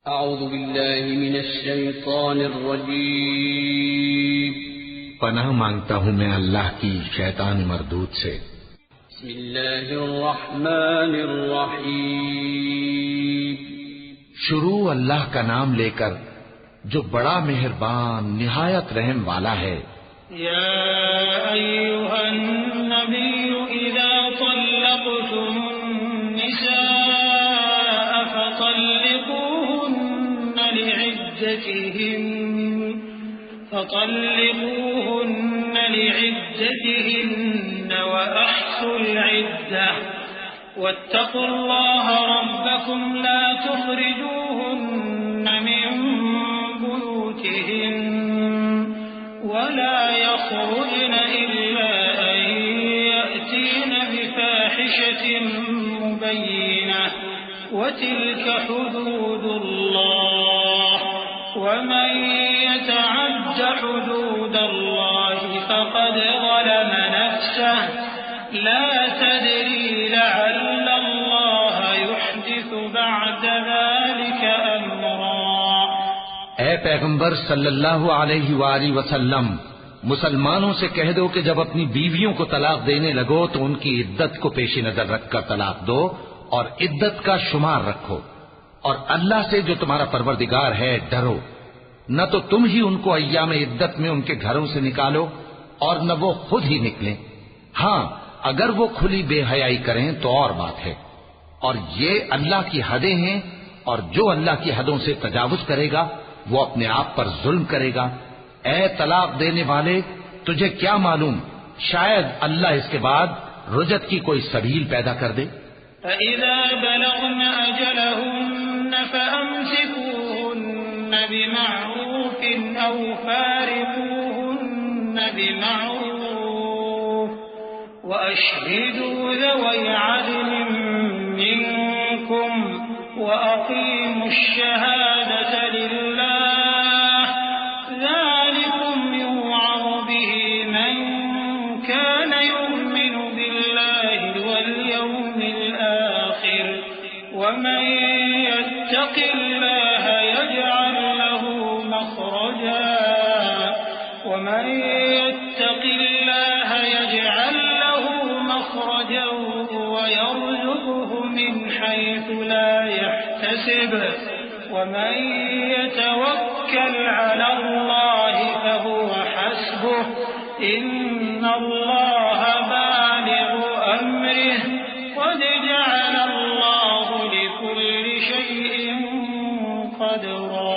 اعوذ باللہ من الشیطان الرجیم پناہ مانگتا ہوں میں اللہ کی شیطان مردود سے۔ بسم اللہ الرحمن الرحیم شروع اللہ کا نام لے کر جو بڑا مہربان نہایت رحم والا ہے۔ یا ایھا النبی اذا طلقتم النساء فطلقوهن لعدتهن وأحصوا العدة واتقوا الله ربكم لا تخرجوهن من بيوتهن ولا يخرجن إلا أن يأتين بفاحشة مبينة وتلك حدود الله ومن يتعد حدود الله فقد ظلم نفسه لا تدري لعل الله يحدث بعد ذلك أمرا۔ اے پیغمبر صلی اللہ علیہ وآلہ وسلم، مسلمانوں سے کہہ دو کہ جب اپنی بیویوں کو طلاق دینے لگو تو ان کی عدت کو پیش نظر رکھ کر طلاق دو اور عدت کا شمار رکھو، اور اللہ سے جو تمہارا پروردگار ہے ڈرو۔ نہ تو تم ہی ان کو ایام عدت میں ان کے گھروں سے نکالو اور نہ وہ خود ہی نکلیں، ہاں اگر وہ کھلی بے حیائی کریں تو اور بات ہے، اور یہ اللہ کی حدیں ہیں، اور جو اللہ کی حدوں سے تجاوز کرے گا وہ اپنے آپ پر ظلم کرے گا۔ اے طلاق دینے والے، تجھے کیا معلوم شاید اللہ اس کے بعد رجعت کی کوئی سبیل پیدا کر دے۔ فَإِذَا بَلَغْنَ أَجَلَهُنَّ فَأَمْسِكُوهُنَّ بِمَعْرُوفٍ أَوْ فَارِقُوهُنَّ بِمَعْرُوفٍ وَأَشْهِدُوا ذَوَيْ عَدْلٍ مِّنكُمْ وَأَقِيمُوا الشَّهَادَةَ لِلَّهِ ذَلِكُمْ يُوعَظُ بِهِ مَن كَانَ يُؤْمِنُ بِاللَّهِ وَالْيَوْمِ الْآخِرِ وَمَن يَتَّقِ اللَّهَ يَجْعَل لَّهُ مَخْرَجًا وَيَرْزُقْهُ مِنْ حَيْثُ لَا يَحْتَسِبُ وَمَن يَتَوَكَّلْ عَلَى اللَّهِ فَهُوَ حَسْبُهُ إِنَّ اللَّهَ بالغ أَمْرِهِ قَدْ جَعَلَ اللَّهُ لِكُلِّ شَيْءٍ قَدْرًا۔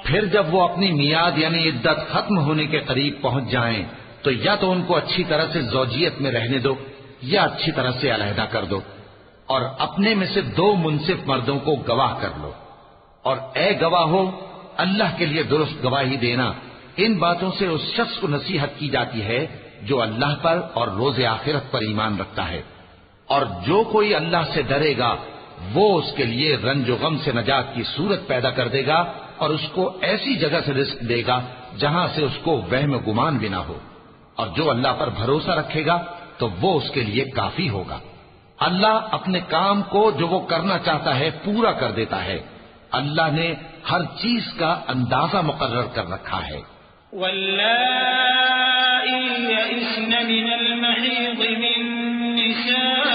پھر جب وہ اپنی میعاد یعنی عدت ختم ہونے کے قریب پہنچ جائیں تو یا تو ان کو اچھی طرح سے زوجیت میں رہنے دو یا اچھی طرح سے علیحدہ کر دو، اور اپنے میں سے 2 منصف مردوں کو گواہ کر لو، اور اے گواہو اللہ کے لیے درست گواہی دینا۔ ان باتوں سے اس شخص کو نصیحت کی جاتی ہے جو اللہ پر اور روز آخرت پر ایمان رکھتا ہے، اور جو کوئی اللہ سے ڈرے گا وہ اس کے لیے رنج و غم سے نجات کی صورت پیدا کر دے گا، اور اس کو ایسی جگہ سے رزق دے گا جہاں سے اس کو وہم و گمان بھی نہ ہو، اور جو اللہ پر بھروسہ رکھے گا تو وہ اس کے لیے کافی ہوگا۔ اللہ اپنے کام کو جو وہ کرنا چاہتا ہے پورا کر دیتا ہے۔ اللہ نے ہر چیز کا اندازہ مقرر کر رکھا ہے۔ واللائي يئسن من المحيض من نسائكم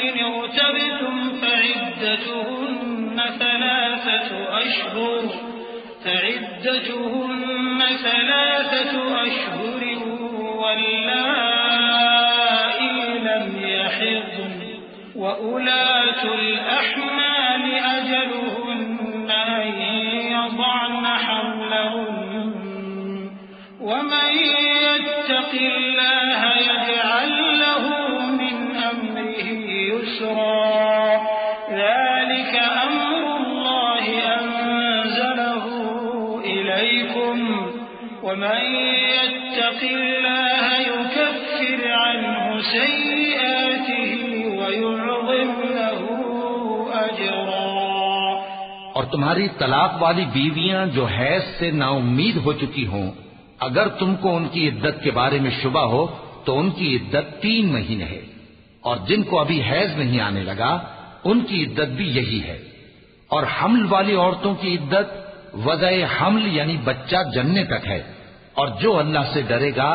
إن ارتبتم فعدتهن 3 أشهر واللائي لم يحضن وأولاة الأحمال أجلهن أن يضعن حملهن ومن يتق الله يجعل له من أمره يسرا ذلك أمر الله أنزله إليكم ومن يتق الله يكفر عنه سيئاته ويعظم له أجرا۔ اور تمہاری طلاق والی بیویاں جو حیض سے نا امید ہو چکی ہوں، اگر تم کو ان کی عدت کے بارے میں شبہ ہو تو ان کی عدت 3 مہینے ہے، اور جن کو ابھی حیض نہیں آنے لگا ان کی عدت بھی یہی ہے، اور حمل والی عورتوں کی عدت وضع حمل یعنی بچہ جننے تک ہے، اور جو اللہ سے ڈرے گا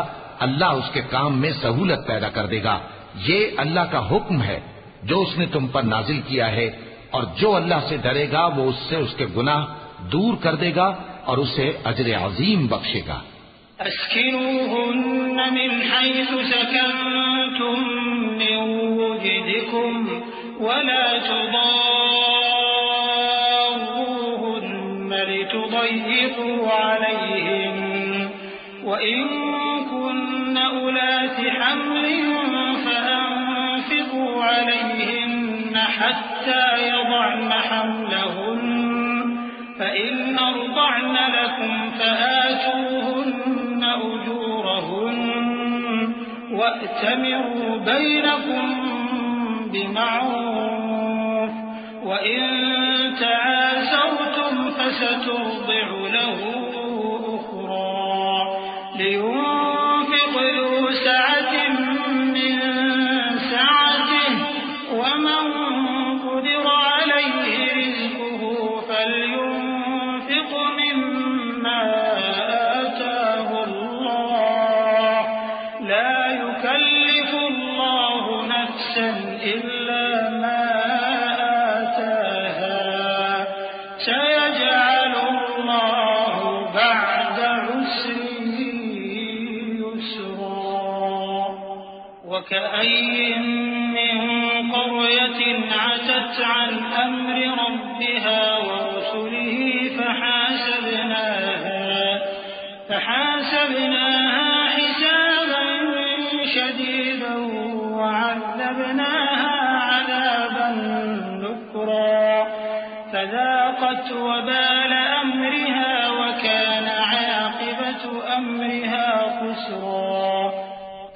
اللہ اس کے کام میں سہولت پیدا کر دے گا۔ یہ اللہ کا حکم ہے جو اس نے تم پر نازل کیا ہے، اور جو اللہ سے ڈرے گا وہ اس سے اس کے گناہ دور کر دے گا اور اسے اجر عظیم بخشے گا۔ اسكنوهن من حيث سكنتم من وجدكم ولا تضاروهن لتضيقوا عليهن وإن كن أولات حمل فأنفقوا عليهن حتى يضعن حملهن فإن أرضعن لكم فآتوهن أجورهن وأتمروا بينكم بمعروف وإن تعاسرتم فسترضع له أخرى لينفق ذو سعة من سعته ومن قدر عليه رزقه فلينفق مما آتاه الله لا يكلف الله نفسا إلا ما آتاها سيجعل الله بعد عسر يسرا وكأي من قرية عتت عن أمر ربها ورسله فحاسبناها حسابا شديدا وعذبناها عذابا نكرا فذاقت وبال أمرها وكان عاقبة أمرها خسرا۔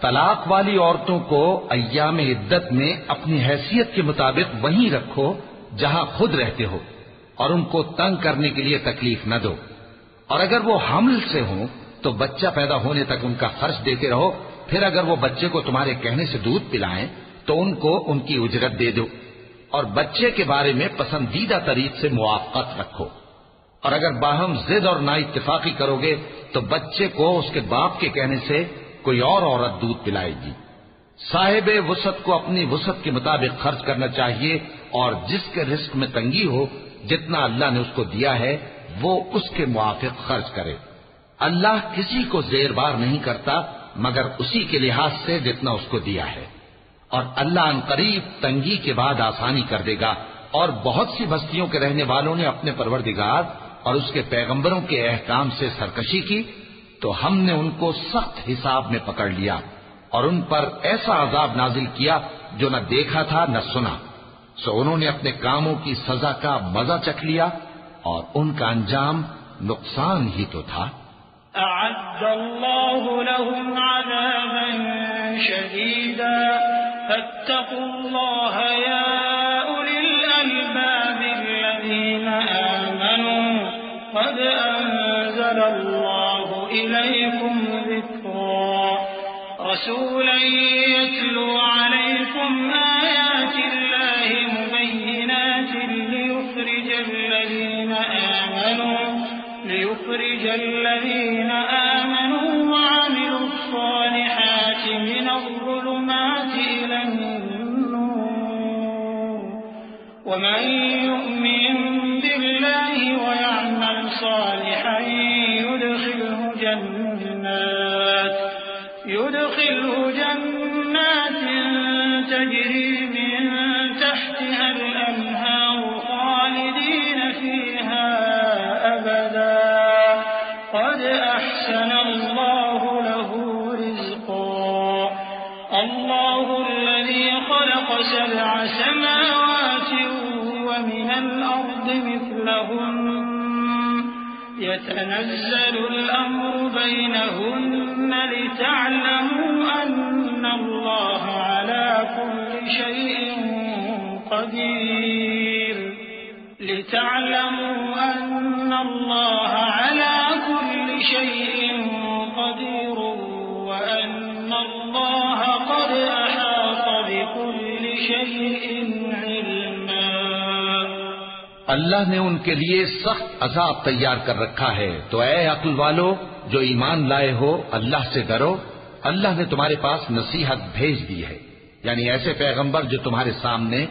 طلاق والی عورتوں کو ایام عدت میں اپنی حیثیت کے مطابق وہیں رکھو جہاں خود رہتے ہو، اور ان کو تنگ کرنے کے لیے تکلیف نہ دو، اور اگر وہ حمل سے ہوں تو بچہ پیدا ہونے تک ان کا خرچ دیتے رہو، پھر اگر وہ بچے کو تمہارے کہنے سے دودھ پلائیں تو ان کو ان کی اجرت دے دو، اور بچے کے بارے میں پسندیدہ طریق سے موافقت رکھو، اور اگر باہم ضد اور نا اتفاقی کرو گے تو بچے کو اس کے باپ کے کہنے سے کوئی اور عورت دودھ پلائے گی۔ صاحب وسعت کو اپنی وسعت کے مطابق خرچ کرنا چاہیے، اور جس کے رزق میں تنگی ہو جتنا اللہ نے اس کو دیا ہے وہ اس کے موافق خرچ کرے۔ اللہ کسی کو زیر بار نہیں کرتا مگر اسی کے لحاظ سے جتنا اس کو دیا ہے، اور اللہ ان قریب تنگی کے بعد آسانی کر دے گا۔ اور بہت سی بستیوں کے رہنے والوں نے اپنے پروردگار اور اس کے پیغمبروں کے احکام سے سرکشی کی تو ہم نے ان کو سخت حساب میں پکڑ لیا اور ان پر ایسا عذاب نازل کیا جو نہ دیکھا تھا نہ سنا، سو انہوں نے اپنے کاموں کی سزا کا مزہ چکھ لیا اور ان کا انجام نقصان ہی تو تھا۔ أعد الله لهم عذابا شديدا فاتقوا الله يا أولي الألباب الذين آمنوا قد أنزل الله إليكم ذكرا رسولا يتلو عليكم آيات الله مبينات ليخرج الذين آمنوا وعملوا الصالحات من الظلمات إلى النور ومن يؤمن بالله ويعمل صالحا يدخله جنات تجري من تحتها الأنهار خالدين فيها أبدا قد أحسن الله له رزقا الله الذي خلق 7 سماوات ومن الأرض مثلهن يتنزل الأمر بينهن لتعلموا أن الله على كل شيء قدير وأن الله قد أحاط بكل شيء علما۔ اللہ نے ان کے لیے سخت عذاب تیار کر رکھا ہے، تو اے عقل والو جو ایمان لائے ہو اللہ سے ڈرو۔ اللہ نے تمہارے پاس نصیحت بھیج دی ہے، یعنی ایسے پیغمبر جو تمہارے سامنے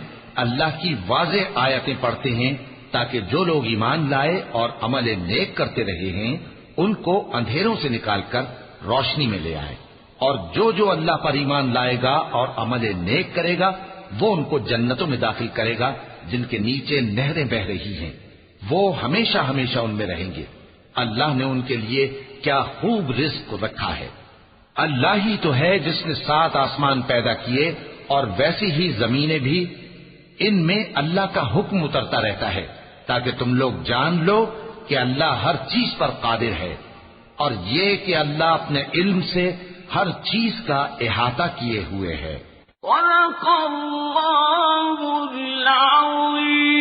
اللہ کی واضح آیتیں پڑھتے ہیں، تاکہ جو لوگ ایمان لائے اور عمل نیک کرتے رہے ہیں ان کو اندھیروں سے نکال کر روشنی میں لے آئے، اور جو اللہ پر ایمان لائے گا اور عمل نیک کرے گا وہ ان کو جنتوں میں داخل کرے گا جن کے نیچے نہریں بہ رہی ہیں، وہ ہمیشہ ہمیشہ ان میں رہیں گے۔ اللہ نے ان کے لیے کیا خوب رزق رکھا ہے۔ اللہ ہی تو ہے جس نے 7 آسمان پیدا کیے اور ویسی ہی زمینیں بھی، ان میں اللہ کا حکم اترتا رہتا ہے تاکہ تم لوگ جان لو کہ اللہ ہر چیز پر قادر ہے، اور یہ کہ اللہ اپنے علم سے ہر چیز کا احاطہ کیے ہوئے ہے۔ صدق اللہ العظیم۔